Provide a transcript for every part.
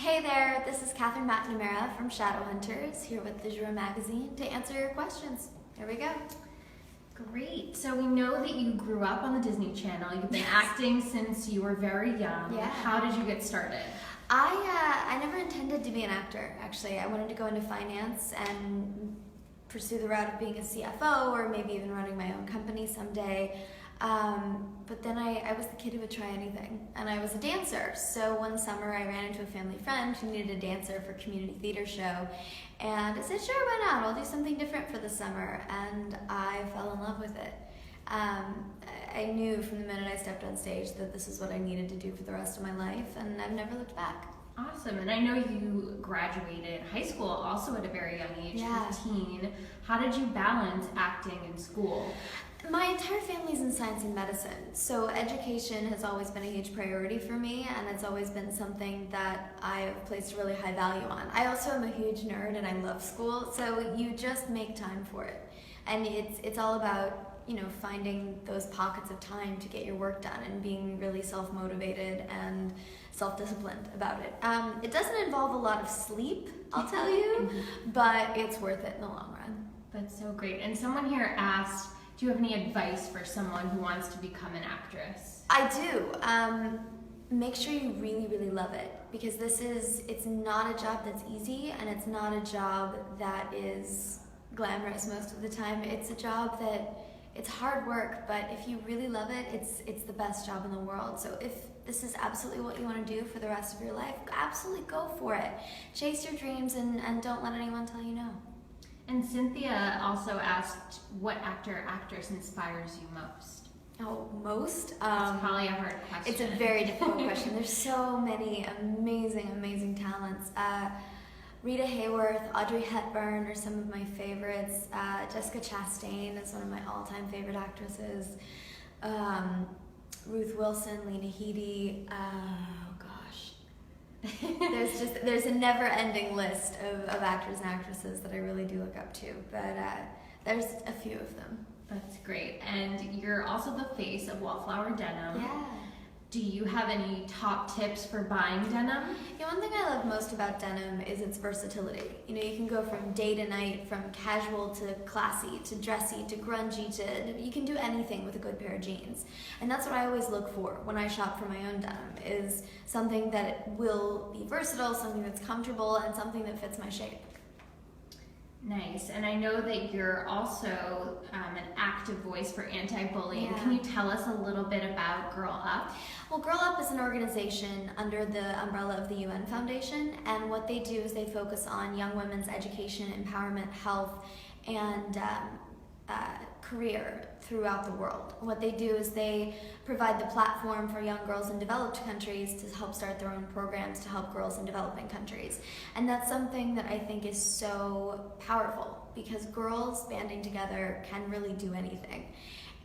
Hey there, this is Kat Macnamara from Shadowhunters, here with Dojour magazine to answer your questions. Here we go. Great. So we know that you grew up on the Disney Channel. You've been acting since you were very young. Yeah. How did you get started? I never intended to be an actor, actually. I wanted to go into finance and pursue the route of being a CFO or maybe even running my own company someday. But then I was the kid who would try anything, and I was a dancer. So one summer I ran into a family friend who needed a dancer for a community theater show, and I said, sure, why not? I'll do something different for the summer, and I fell in love with it. I knew from the minute I stepped on stage that this is what I needed to do for the rest of my life, and I've never looked back. Awesome. And I know you graduated high school also at a very young age, Yeah. 15. How did you balance acting and school? My entire family's in science and medicine, so education has always been a huge priority for me, and it's always been something that I've placed a really high value on. I also am a huge nerd and I love school, so you just make time for it. And it's all about, finding those pockets of time to get your work done and being really self-motivated and self-disciplined about it. It doesn't involve a lot of sleep, I'll tell you, but it's worth it in the long run. That's so great. And someone here asked, do you have any advice for someone who wants to become an actress? I do. Make sure you really, really love it, because it's not a job that's easy, and it's not a job that is glamorous most of the time. It's a job that it's hard work, but if you really love it, it's the best job in the world. So if this is absolutely what you want to do for the rest of your life, absolutely go for it. Chase your dreams and don't let anyone tell you no. And Cynthia also asked, what actor or actress inspires you most? Oh, most? It's probably a hard question. It's a very difficult question. There's so many amazing, amazing talents. Rita Hayworth, Audrey Hepburn are some of my favorites. Jessica Chastain is one of my all-time favorite actresses. Ruth Wilson, Lena Headey. There's a never-ending list of actors and actresses that I really do look up to, but there's a few of them. That's great. And you're also the face of Wallflower Denim. Yeah. Do you have any top tips for buying denim? Yeah, one thing I love most about denim is its versatility. You can go from day to night, from casual to classy, to dressy, to grungy, you can do anything with a good pair of jeans. And that's what I always look for when I shop for my own denim, is something that will be versatile, something that's comfortable, and something that fits my shape. Nice. And I know that you're also an active voice for anti-bullying. Yeah. Can you tell us a little bit about Girl Up? Well, Girl Up is an organization under the umbrella of the UN Foundation, and what they do is they focus on young women's education, empowerment, health, and career throughout the world. What they do is they provide the platform for young girls in developed countries to help start their own programs to help girls in developing countries. And that's something that I think is so powerful, because girls banding together can really do anything.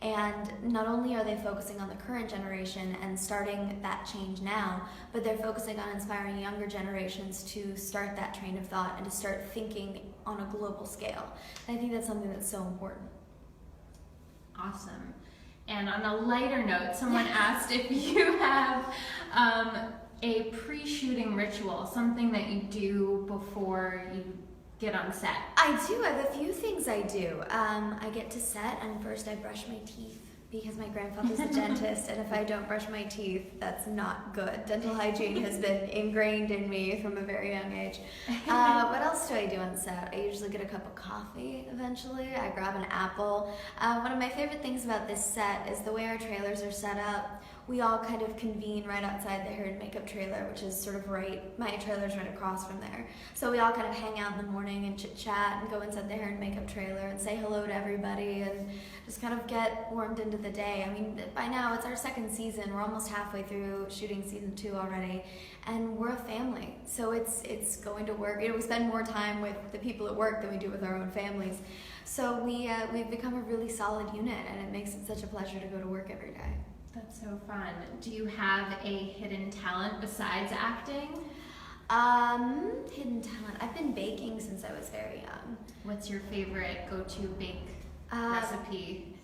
And not only are they focusing on the current generation and starting that change now, but they're focusing on inspiring younger generations to start that train of thought and to start thinking on a global scale. And I think that's something that's so important. Awesome. And on a lighter note, someone asked if you have a pre-shooting ritual, something that you do before you get on set. I do. I have a few things I do. I get to set, and first I brush my teeth, because my grandfather's a dentist, and if I don't brush my teeth, that's not good. Dental hygiene has been ingrained in me from a very young age. What else do I do on set? I usually get a cup of coffee eventually. I grab an apple. One of my favorite things about this set is the way our trailers are set up. We all kind of convene right outside the hair and makeup trailer, which is sort of my trailer's right across from there. So we all kind of hang out in the morning and chit-chat and go inside the hair and makeup trailer and say hello to everybody and just kind of get warmed into the day. I mean, by now it's our second season. We're almost halfway through shooting season 2 already, and we're a family. So it's going to work. We spend more time with the people at work than we do with our own families. So we've become a really solid unit, and it makes it such a pleasure to go to work every day. That's so fun. Do you have a hidden talent besides acting? Hidden talent. I've been baking since I was very young. What's your favorite go-to bake recipe?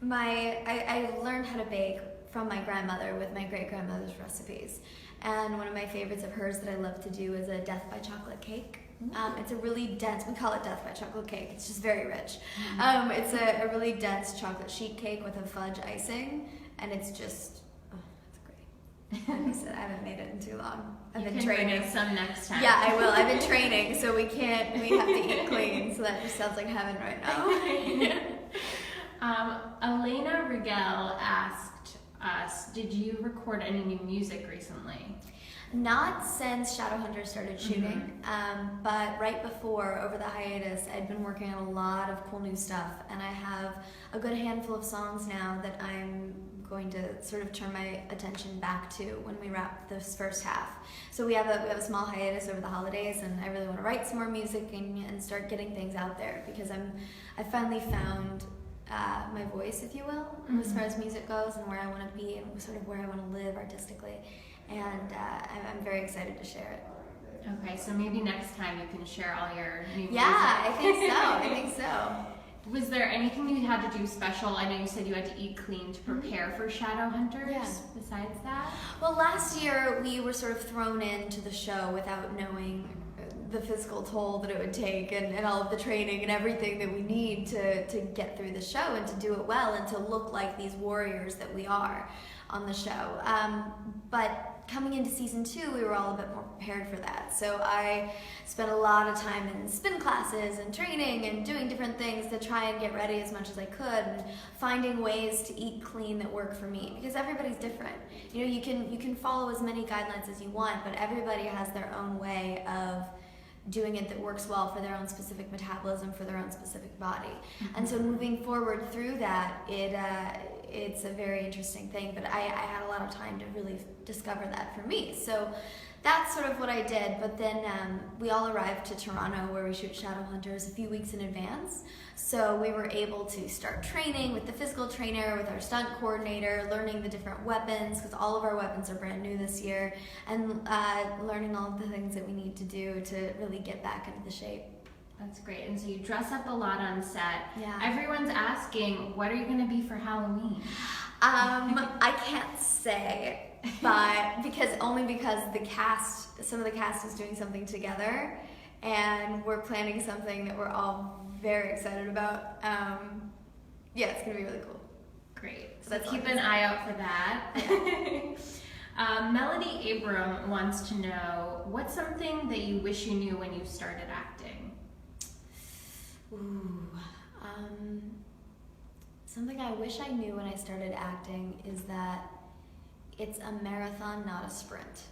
I learned how to bake from my grandmother with my great-grandmother's recipes. And one of my favorites of hers that I love to do is a death by chocolate cake. It's a really dense, we call it death by chocolate cake, it's just very rich. It's a really dense chocolate sheet cake with a fudge icing, and it's just, oh, it's great. Like I said, I haven't made it in too long. I've been training. Bring some next time. Yeah, I will. I've been training, so we have to eat clean, so that just sounds like heaven right now. Elena Rigel asked us, did you record any new music recently? Not since Shadowhunters started shooting, but right before, over the hiatus, I'd been working on a lot of cool new stuff, and I have a good handful of songs now that I'm going to sort of turn my attention back to when we wrap this first half. So we have a small hiatus over the holidays, and I really want to write some more music and start getting things out there, because I finally found my voice, if you will, as far as music goes, and where I want to be and sort of where I want to live artistically. And I'm very excited to share it. Okay, so maybe next time you can share all your new music. Yeah, I think so. Was there anything you had to do special? I know you said you had to eat clean to prepare for Shadowhunters. Yeah. Besides that? Well, last year we were sort of thrown into the show without knowing the physical toll that it would take and all of the training and everything that we need to get through the show and to do it well and to look like these warriors that we are on the show. But coming into season 2, we were all a bit more prepared for that. So I spent a lot of time in spin classes and training and doing different things to try and get ready as much as I could and finding ways to eat clean that work for me, because everybody's different. You know, you can follow as many guidelines as you want, but everybody has their own way of doing it that works well for their own specific metabolism, for their own specific body. And so moving forward through that, it's a very interesting thing, but I had a lot of time to really discover that for me. So that's sort of what I did, but then we all arrived to Toronto where we shoot Shadowhunters a few weeks in advance. So we were able to start training with the physical trainer, with our stunt coordinator, learning the different weapons, because all of our weapons are brand new this year, and learning all of the things that we need to do to really get back into the shape. That's great. And so you dress up a lot on set. Yeah. Everyone's asking, what are you going to be for Halloween? I can't say, but because some of the cast is doing something together, and we're planning something that we're all very excited about. Yeah, it's gonna be really cool. Great. So keep an eye out for that. Yeah. Melody Abram wants to know, what's something that you wish you knew when you started acting? Ooh, something I wish I knew when I started acting is that it's a marathon, not a sprint.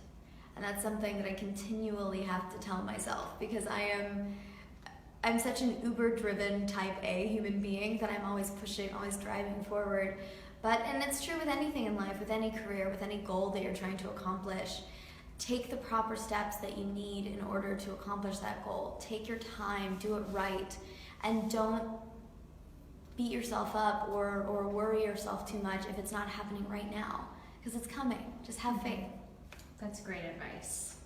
And that's something that I continually have to tell myself, because I'm such an uber-driven type A human being that I'm always pushing, always driving forward. And it's true with anything in life, with any career, with any goal that you're trying to accomplish. Take the proper steps that you need in order to accomplish that goal. Take your time, do it right, and don't beat yourself up or worry yourself too much if it's not happening right now, because it's coming. Just have faith. That's great advice.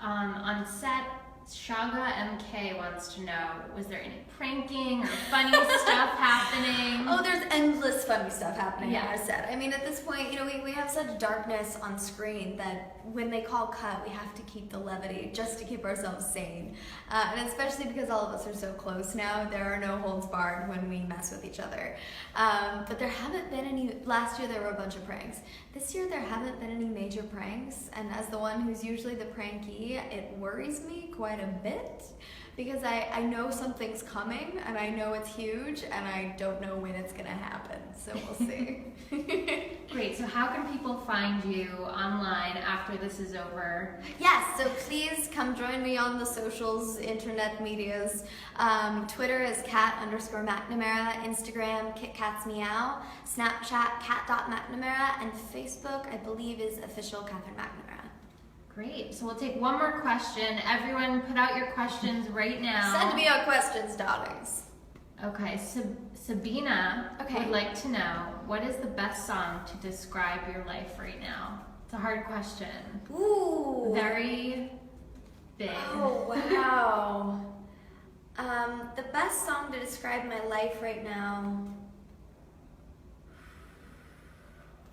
On set, Shaga MK wants to know, was there any pranking or funny stuff happening? Oh, there's endless funny stuff happening on our set. I mean, at this point, you know, we have such darkness on screen that when they call cut, we have to keep the levity just to keep ourselves sane. And especially because all of us are so close now, there are no holds barred when we mess with each other. But there haven't been any. Last year there were a bunch of pranks. This year there haven't been any major pranks, and as the one who's usually the prankee, it worries me quite a bit, because I know something's coming and I know it's huge and I don't know when it's gonna happen, so we'll see. Great, so how can people find you online after this is over? Yes, so please come join me on the socials, internet medias. Twitter is Kat_Macnamara, Instagram KitKatsMeow, Snapchat Kat.Macnamara, and Facebook I believe is official Katherine Macnamara. Great. So we'll take one more question. Everyone put out your questions right now. Send me your questions, darlings. Okay, Sabina would like to know, what is the best song to describe your life right now? It's a hard question. Ooh. Very big. Oh, wow. The best song to describe my life right now.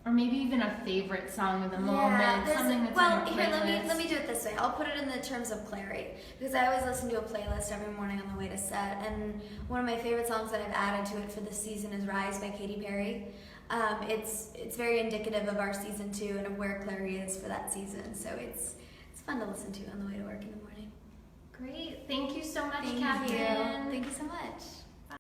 or maybe even a favorite song of the moment, there's- something that's well, on your here, playlist. let me do it this way. I'll put it in the terms of clarity, because I always listen to a playlist every morning on the way to set, and one of my favorite songs that I've added to it for this season is Rise by Katy Perry. It's very indicative of our season 2 and of where Clary is for that season, so it's fun to listen to on the way to work in the morning. Great. Thank you so much, Thank Catherine. you. Thank you so much.